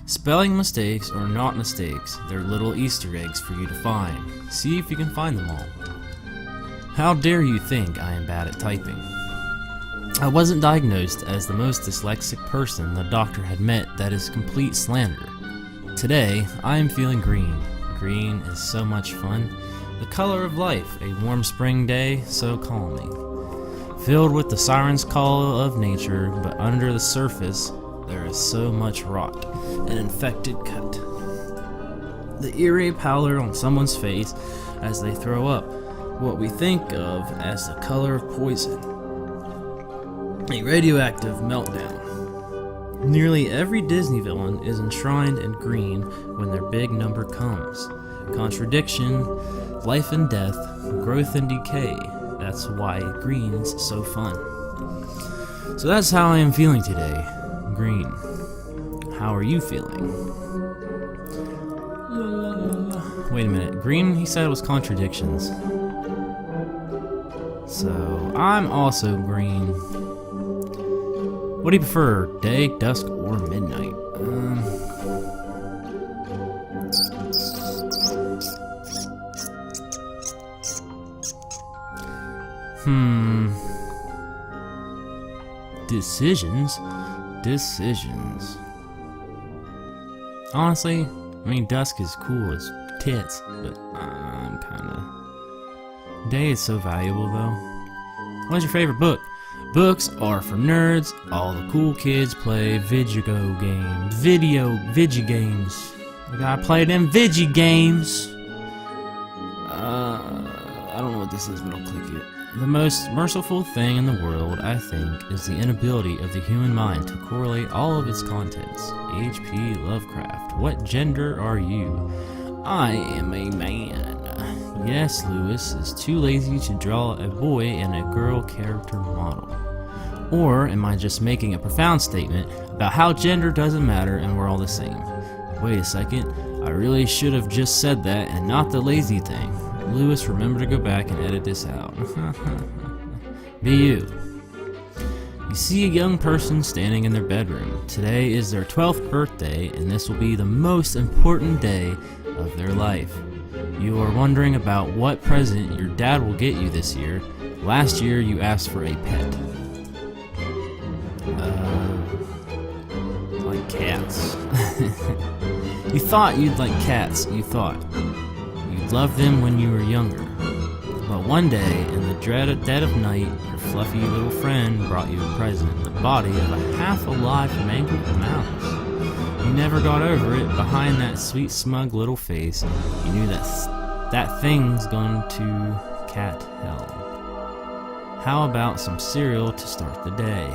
Spelling mistakes are not mistakes, they're little Easter eggs for you to find. See if you can find them all. How dare you think I am bad at typing? I wasn't diagnosed as the most dyslexic person the doctor had met. That is complete slander. Today, I am feeling green. Green is so much fun. The color of life, a warm spring day, so calming. Filled with the siren's call of nature, but under the surface, there is so much rot, an infected cut. The eerie pallor on someone's face as they throw up, what we think of as the color of poison. A radioactive meltdown. Nearly every Disney villain is enshrined in green when their big number comes. Contradiction, life and death, growth and decay. That's why green's so fun. So that's how I am feeling today. Green. How are you feeling? Wait a minute. Green, he said it was contradictions. So, I'm also green. What do you prefer, day, dusk, or midnight? Decisions. Honestly, I mean, dusk is cool as tits, but I'm kinda... Day is so valuable, though. What's your favorite book? Books are for nerds. All the cool kids play video games. I gotta play them video games. I don't know what this is, but I'll click it. The most merciful thing in the world, I think, is the inability of the human mind to correlate all of its contents. H.P. Lovecraft. What gender are you? I am a man. Yes, Lewis is too lazy to draw a boy and a girl character model. Or am I just making a profound statement about how gender doesn't matter and we're all the same? Wait a second, I really should have just said that and not the lazy thing. Lewis, remember to go back and edit this out. Be you. You see a young person standing in their bedroom. Today is their 12th birthday, and this will be the most important day of their life. You are wondering about what present your dad will get you this year. Last year, you asked for a pet. Like cats. You thought you'd like cats, you thought. You'd love them when you were younger. But one day, in the dead of night, your fluffy little friend brought you a present, the body of a half-alive mangled mouse. You never got over it. Behind that sweet, smug little face, you knew that thing's gone to cat hell. How about some cereal to start the day?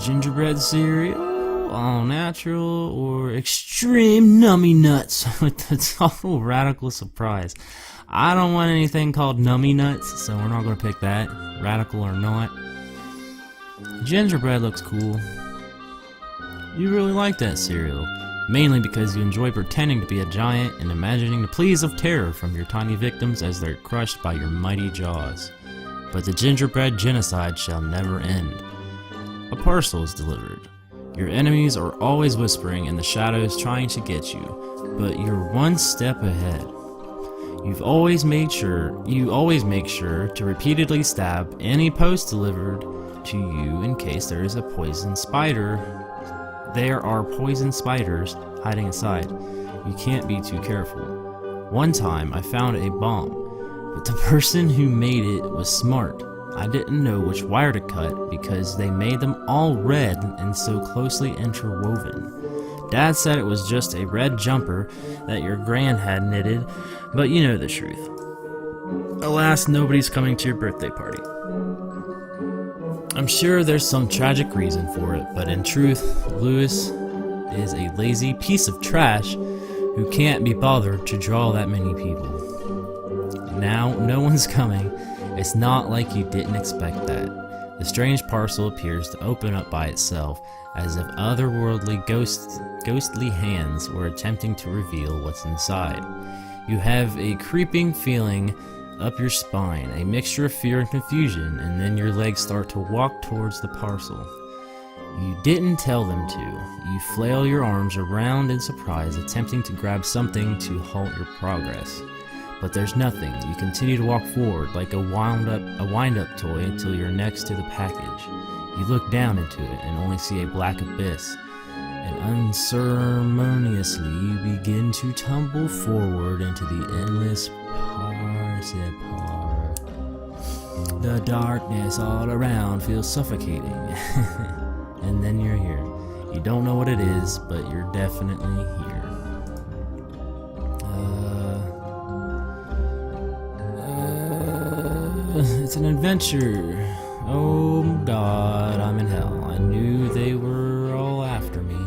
Gingerbread cereal, all natural, or extreme nummy nuts with the total radical surprise. I don't want anything called nummy nuts, so we're not going to pick that, radical or not. Gingerbread looks cool. You really like that cereal, mainly because you enjoy pretending to be a giant and imagining the pleas of terror from your tiny victims as they're crushed by your mighty jaws. But the gingerbread genocide shall never end. A parcel is delivered. Your enemies are always whispering in the shadows trying to get you, but you're one step ahead. You always make sure to repeatedly stab any post delivered to you in case there is a poison spider. There are poison spiders hiding inside. You can't be too careful. One time I found a bomb, but the person who made it was smart. I didn't know which wire to cut because they made them all red and so closely interwoven. Dad said it was just a red jumper that your gran had knitted, but you know the truth. Alas, nobody's coming to your birthday party. I'm sure there's some tragic reason for it, but in truth, Lewis is a lazy piece of trash who can't be bothered to draw that many people. Now, no one's coming. It's not like you didn't expect that. The strange parcel appears to open up by itself, as if otherworldly ghostly hands were attempting to reveal what's inside. You have a creeping feeling up your spine, a mixture of fear and confusion, and then your legs start to walk towards the parcel. You didn't tell them to. You flail your arms around in surprise, attempting to grab something to halt your progress. But there's nothing. You continue to walk forward like a wind-up toy until you're next to the package. You look down into it and only see a black abyss. And unceremoniously you begin to tumble forward into the endless Parsipar. The darkness all around feels suffocating. And then you're here. You don't know what it is, but you're definitely here. It's an adventure. Oh God, I'm in hell. I knew they were all after me.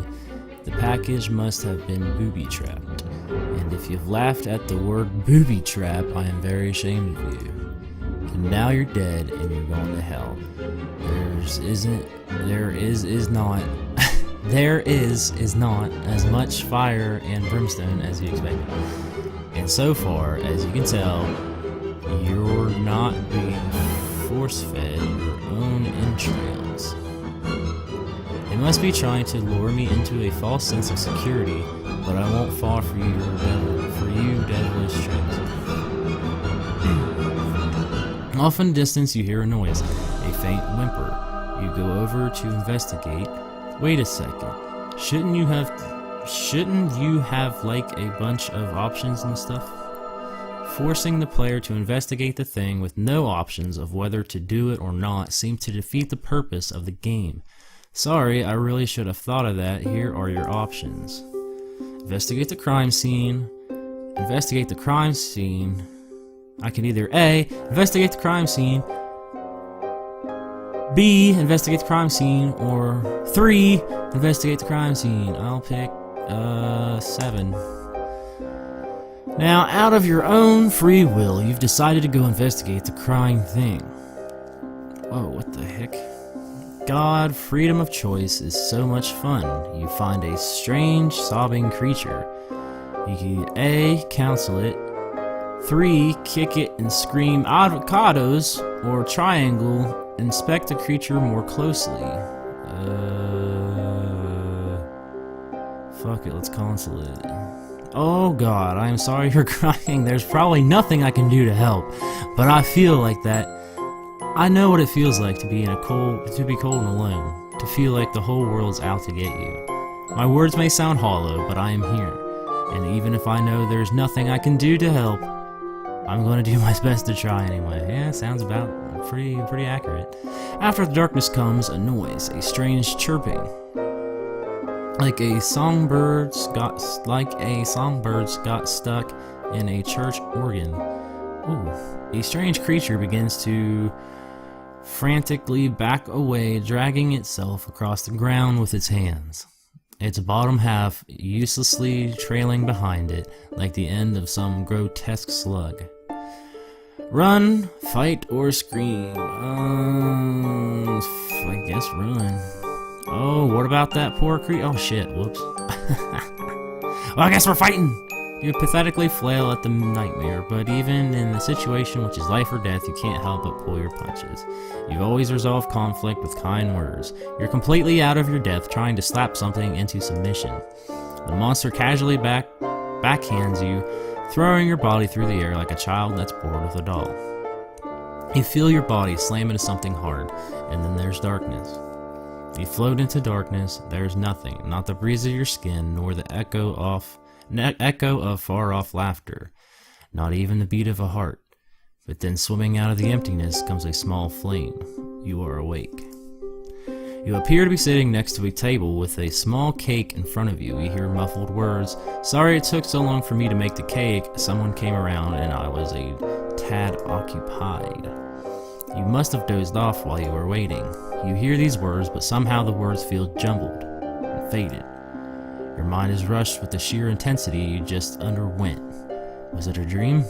The package must have been booby-trapped. And if you've laughed at the word booby-trap, I am very ashamed of you. And now you're dead and you're going to hell. There is not as much fire and brimstone as you expected. And so far, as you can tell, you're not being force-fed your own entrails. They must be trying to lure me into a false sense of security, but I won't fall for you devilish tricks. Off in the distance you hear a noise, a faint whimper. You go over to investigate. Wait a second. Shouldn't you have like a bunch of options and stuff? Forcing the player to investigate the thing with no options of whether to do it or not seems to defeat the purpose of the game. Sorry, I really should have thought of that. Here are your options. Investigate the crime scene. Investigate the crime scene. I can either A, investigate the crime scene, B, investigate the crime scene, or 3, investigate the crime scene. I'll pick 7. Now, out of your own free will, you've decided to go investigate the crime thing. Whoa, what the heck? God, freedom of choice is so much fun. You find a strange, sobbing creature. You can A, counsel it, 3, kick it and scream avocados, or triangle, inspect the creature more closely. Fuck it, let's counsel it. Oh God, I am sorry you're crying. There's probably nothing I can do to help, but I feel like that. I know what it feels like to be cold and alone, to feel like the whole world's out to get you. My words may sound hollow, but I am here, and even if I know there's nothing I can do to help, I'm going to do my best to try anyway. Yeah, sounds about pretty accurate. After the darkness comes a noise, a strange chirping. Like a songbirds got stuck in a church organ. Ooh. A strange creature begins to frantically back away, dragging itself across the ground with its hands. Its bottom half uselessly trailing behind it, like the end of some grotesque slug. Run, fight, or scream. I guess run. Oh, what about that poor creature? Oh shit, whoops. Well, I guess we're fighting! You pathetically flail at the nightmare, but even in a situation which is life or death, you can't help but pull your punches. You've always resolved conflict with kind words. You're completely out of your depth trying to slap something into submission. The monster casually backhands you, throwing your body through the air like a child that's bored with a doll. You feel your body slam into something hard, and then there's darkness. You float into darkness. There's nothing, not the breeze of your skin, nor the echo of far-off laughter, not even the beat of a heart. But then swimming out of the emptiness comes a small flame. You are awake. You appear to be sitting next to a table with a small cake in front of you. You hear muffled words. Sorry it took so long for me to make the cake. Someone came around and I was a tad occupied. You must have dozed off while you were waiting. You hear these words, but somehow the words feel jumbled and faded. Your mind is rushed with the sheer intensity you just underwent. Was it a dream?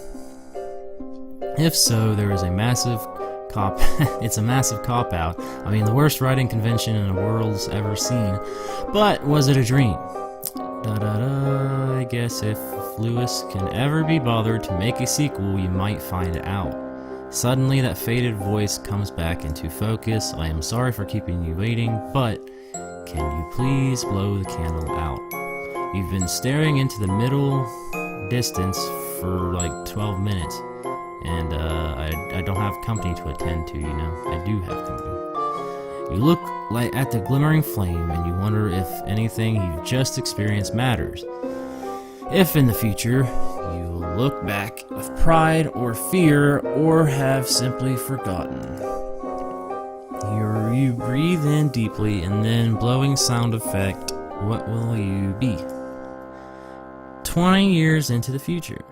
If so, there is a massive it's a massive cop-out. I mean, the worst writing convention in the world's ever seen. But was it a dream? I guess if Lewis can ever be bothered to make a sequel, you might find out. Suddenly, that faded voice comes back into focus. I am sorry for keeping you waiting, but can you please blow the candle out? You've been staring into the middle distance for like 12 minutes, and I don't have company to attend to, you know. I do have company. You look like at the glimmering flame, and you wonder if anything you've just experienced matters. If in the future you look back with pride or fear, or have simply forgotten. You breathe in deeply, and then blowing sound effect. What will you be? 20 years into the future.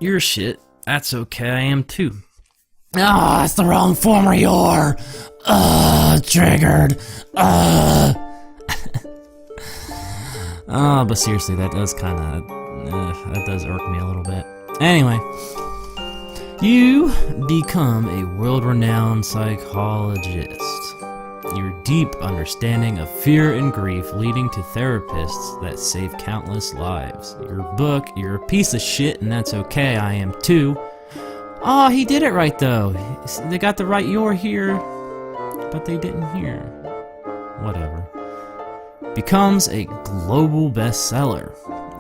You're shit. That's okay, I am too. Ah, it's the wrong form of your. Triggered. But seriously, that does that does irk me a little bit. Anyway, you become a world-renowned psychologist. Your deep understanding of fear and grief leading to therapists that save countless lives. Your book, you're a piece of shit, and that's okay, I am too. Oh, he did it right though. They got the right "you're here," but they didn't hear. Whatever. Becomes a global bestseller.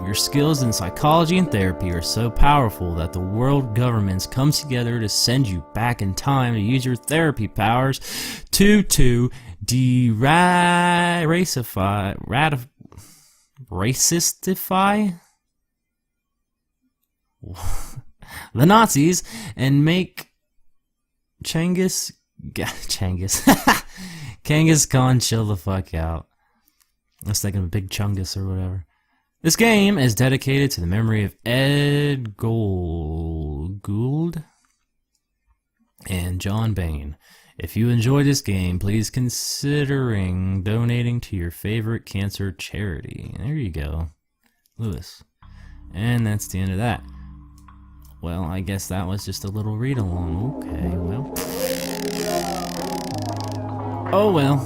Your skills in psychology and therapy are so powerful that the world governments come together to send you back in time to use your therapy powers to racistify the Nazis and make Genghis Khan chill the fuck out. I was thinking of Big Chungus or whatever. This game is dedicated to the memory of Ed Gould and John Bain. If you enjoy this game, please considering donating to your favorite cancer charity. There you go, Lewis. And that's the end of that. Well, I guess that was just a little read-along. Okay, well. Oh well.